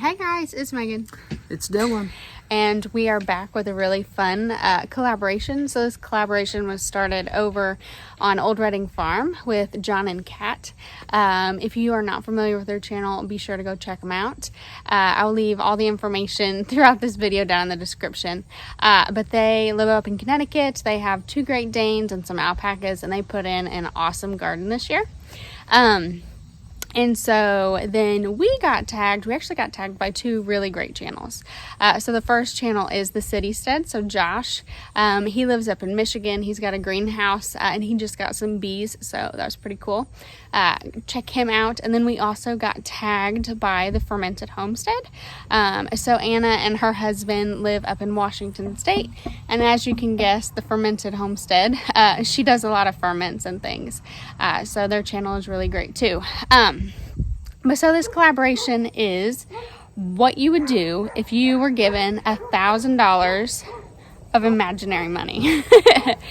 Hey guys, it's Megan. It's Dylan. And we are back with a really fun collaboration. So this collaboration was started over on Old Reading Farm with John and Kat. If you are not familiar with their channel, be sure to go check them out. I'll leave all the information throughout this video down in the description. But they live up in Connecticut. They have 2 Great Danes and some alpacas, and they put in an awesome garden this year. And so then we actually got tagged by 2 really great channels. So the first channel is the Homestead. So Josh, he lives up in Michigan. He's got a greenhouse and he just got some bees. So that was pretty cool. Check him out. And then we also got tagged by the Fermented Homestead. So Anna and her husband live up in Washington State. And as you can guess, the Fermented Homestead, she does a lot of ferments and things. So their channel is really great too. But so this collaboration is what you would do if you were given $1,000 of imaginary money.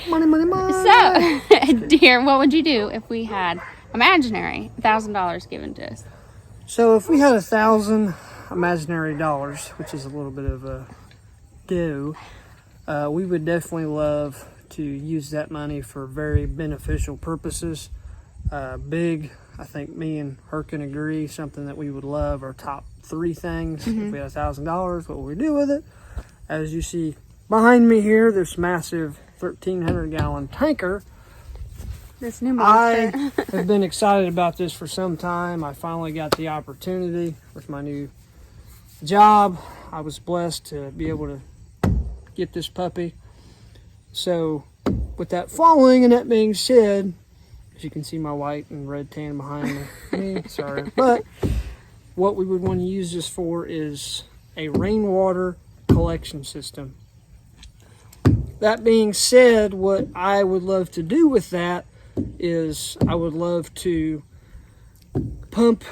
Money. So, dear, what would you do if we had imaginary $1,000 given to us? So if we had 1,000 imaginary dollars, which is a little bit of a go, we would definitely love to use that money for very beneficial purposes. I think me and her can agree, something that we would love, our top 3 things. If we had $1,000, what would we do with it? As you see behind me here, this massive 1,300-gallon tanker. This new monster. I have been excited about this for some time. I finally got the opportunity with my new job. I was blessed to be able to get this puppy. So with that following and that being said, as you can see my white and red tan behind me, sorry. But what we would want to use this for is a rainwater collection system. That being said, what I would love to do with that is I would love to pump,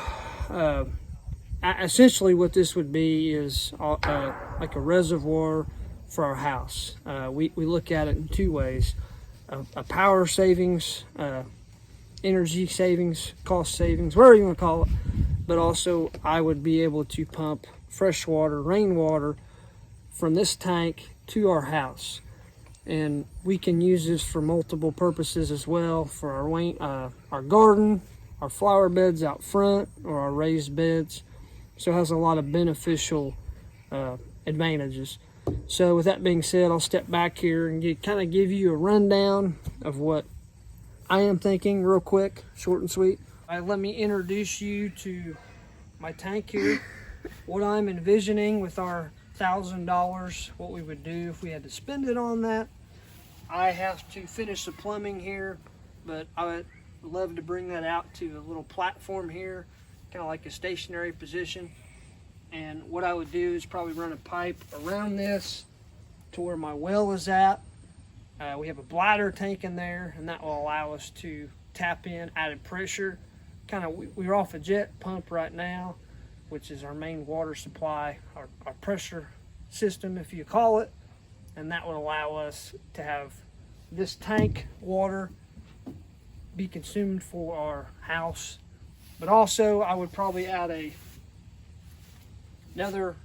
essentially what this would be is like a reservoir for our house. We look at it in 2 ways, a power savings, energy savings, cost savings, whatever you want to call it, but also I would be able to pump fresh water, rainwater from this tank to our house. And we can use this for multiple purposes as well, for our garden, our flower beds out front, or our raised beds. So it has a lot of beneficial advantages. So with that being said, I'll step back here and kind of give you a rundown of what I am thinking real quick, short and sweet. Let me introduce you to my tank here. What I'm envisioning with our $1,000, what we would do if we had to spend it on that. I have to finish the plumbing here, but I would love to bring that out to a little platform here, kind of like a stationary position. And what I would do is probably run a pipe around this to where my well is at. We have a bladder tank in there, and that will allow us to tap in added pressure. We're off a jet pump right now, which is our main water supply, our pressure system, if you call it. And that would allow us to have this tank water be consumed for our house. But also, I would probably add another,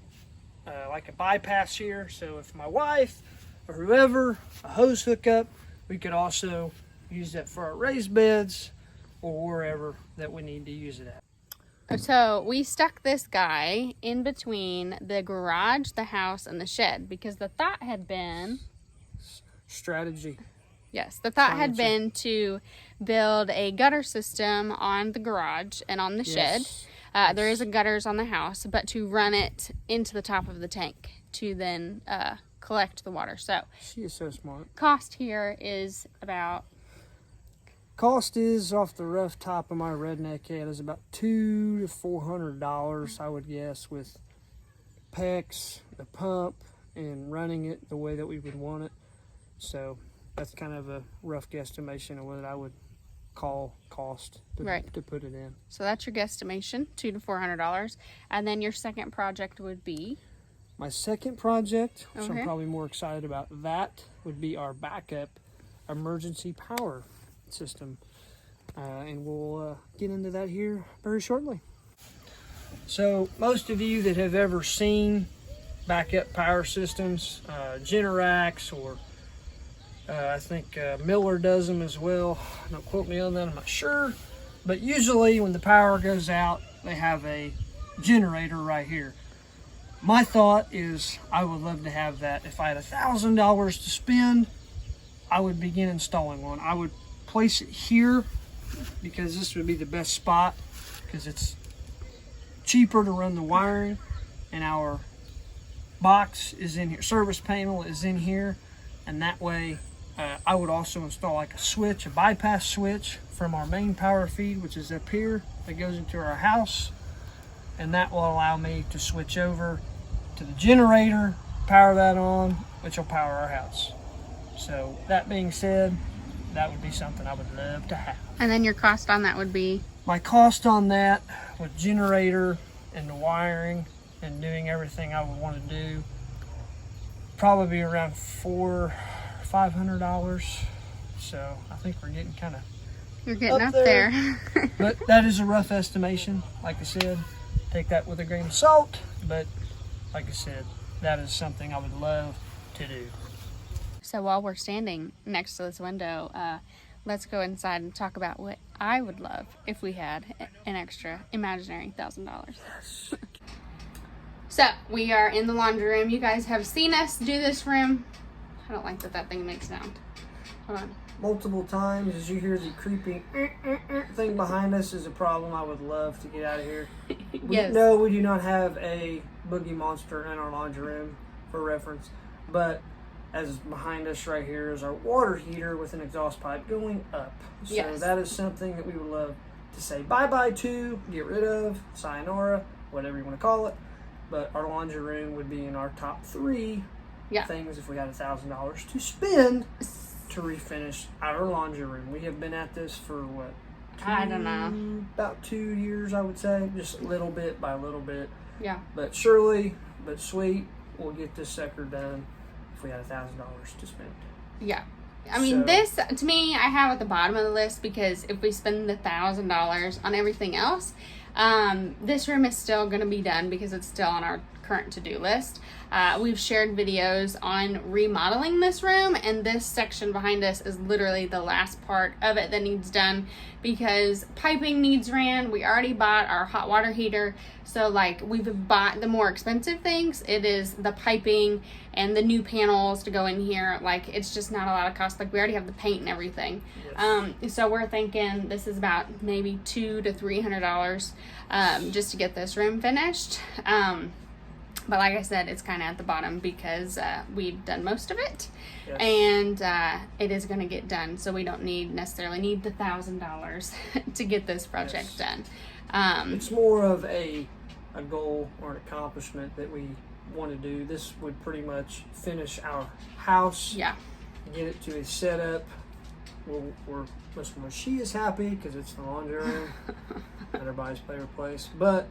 like a bypass here. So if my wife or whoever, a hose hookup, we could also use that for our raised beds or wherever that we need to use it at. So we stuck this guy in between the garage, the house, and the shed because the thought had been... Strategy. Yes, the thought had been to build a gutter system on the garage and on the shed. There is a gutters on the house, but to run it into the top of the tank to then collect the water. So she is so smart. Cost here is about... Cost is, off the rough top of my redneck head, is about $200 to $400, I would guess, with PEX, the pump, and running it the way that we would want it. So that's kind of a rough guesstimation of what I would call cost to put it in. So that's your guesstimation, $200 to $400. And then your second project would be? My second project, which I'm probably more excited about, that would be our backup emergency power system. And we'll get into that here very shortly. So most of you that have ever seen backup power systems, Generacs, or I think Miller does them as well. Don't quote me on that, I'm not sure. But usually when the power goes out, they have a generator right here. My thought is I would love to have that. If I had $1,000 to spend, I would begin installing one. I would place it here because this would be the best spot because it's cheaper to run the wiring, and our box is in here, service panel is in here, and that way I would also install like a switch, a bypass switch from our main power feed, which is up here, that goes into our house, and that will allow me to switch over to the generator, power that on, which will power our house. So that being said, that would be something I would love to have. And then your cost on that would be? My cost on that with generator and the wiring and doing everything I would want to do, probably be around $500. So I think we're getting kind of You're getting up there. But that is a rough estimation. Like I said, take that with a grain of salt. But like I said, that is something I would love to do. So while we're standing next to this window, let's go inside and talk about what I would love if we had an extra imaginary $1,000. So we are in the laundry room. You guys have seen us do this room. I don't like that thing makes sound. Hold on. Multiple times, as you hear the creeping thing behind us, is a problem. I would love to get out of here. Yes. No, we do not have a boogie monster in our laundry room, for reference. But as behind us right here is our water heater with an exhaust pipe going up. So yes, that is something that we would love to say bye-bye to, get rid of, sayonara, whatever you want to call it. But our laundry room would be in our top 3 things if we had $1,000 to spend to refinish our laundry room. We have been at this for what? I don't know. About 2 years, I would say. Just little bit by little bit. Yeah. But surely, but sweet, we'll get this sucker done if we had $1,000 to spend. Yeah. I mean, this, to me, I have at the bottom of the list because if we spend the $1,000 on everything else, this room is still going to be done because it's still on our current to-do list. We've shared videos on remodeling this room, and this section behind us is literally the last part of it that needs done because piping needs ran. We already bought our hot water heater, so like we've bought the more expensive things. It is the piping and the new panels to go in here. Like, it's just not a lot of cost. Like, we already have the paint and everything. Yes. So we're thinking this is about maybe $200 to $300 just to get this room finished. But like I said, it's kind of at the bottom because we've done most of it. Yes. And it is going to get done, so we don't necessarily need the $1,000 to get this project done. It's more of a goal or an accomplishment that we want to do. This would pretty much finish our house. Yeah. Get it to a setup where she is happy because it's the laundry room, everybody's favorite place. But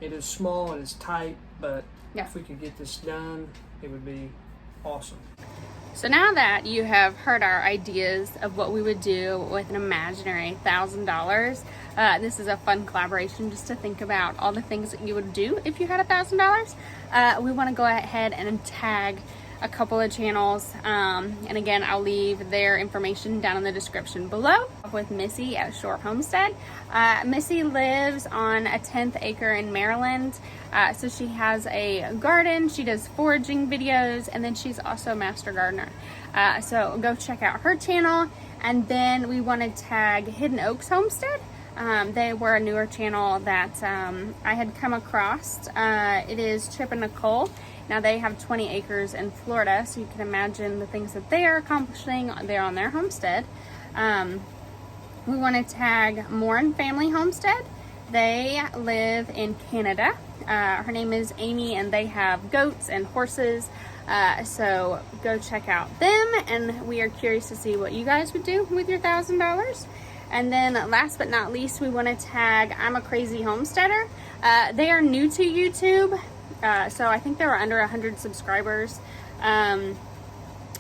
it is small and it's tight, but if we could get this done, it would be awesome. So now that you have heard our ideas of what we would do with an imaginary $1,000, this is a fun collaboration just to think about all the things that you would do if you had $1,000. We want to go ahead and tag a couple of channels, and again, I'll leave their information down in the description below. With Missy at Shore Homestead. Missy lives on a 10th acre in Maryland, so she has a garden, she does foraging videos, and then she's also a master gardener. So go check out her channel. And then we want to tag Hidden Oaks Homestead. They were a newer channel that I had come across. It is Chip and Nicole. Now they have 20 acres in Florida, so you can imagine the things that they are accomplishing there on their homestead. We want to tag Morin Family Homestead. They live in Canada. Her name is Amy, and they have goats and horses. So go check out them, and we are curious to see what you guys would do with your $1,000. And then last but not least, we want to tag I'm a Crazy Homesteader. They are new to YouTube. So I think they were under 100 subscribers.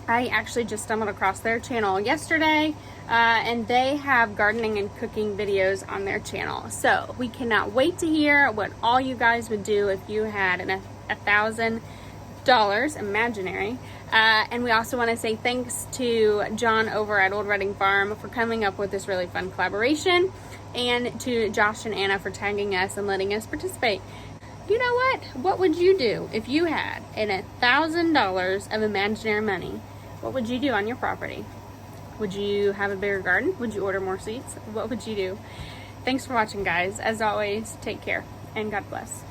I actually just stumbled across their channel yesterday, and they have gardening and cooking videos on their channel. So we cannot wait to hear what all you guys would do if you had $1,000 imaginary. And we also want to say thanks to John over at Old Reading Farm for coming up with this really fun collaboration, and to Josh and Anna for tagging us and letting us participate. You know what? What would you do if you had $1,000 of imaginary money? What would you do on your property? Would you have a bigger garden? Would you order more seeds? What would you do? Thanks for watching, guys. As always, take care and God bless.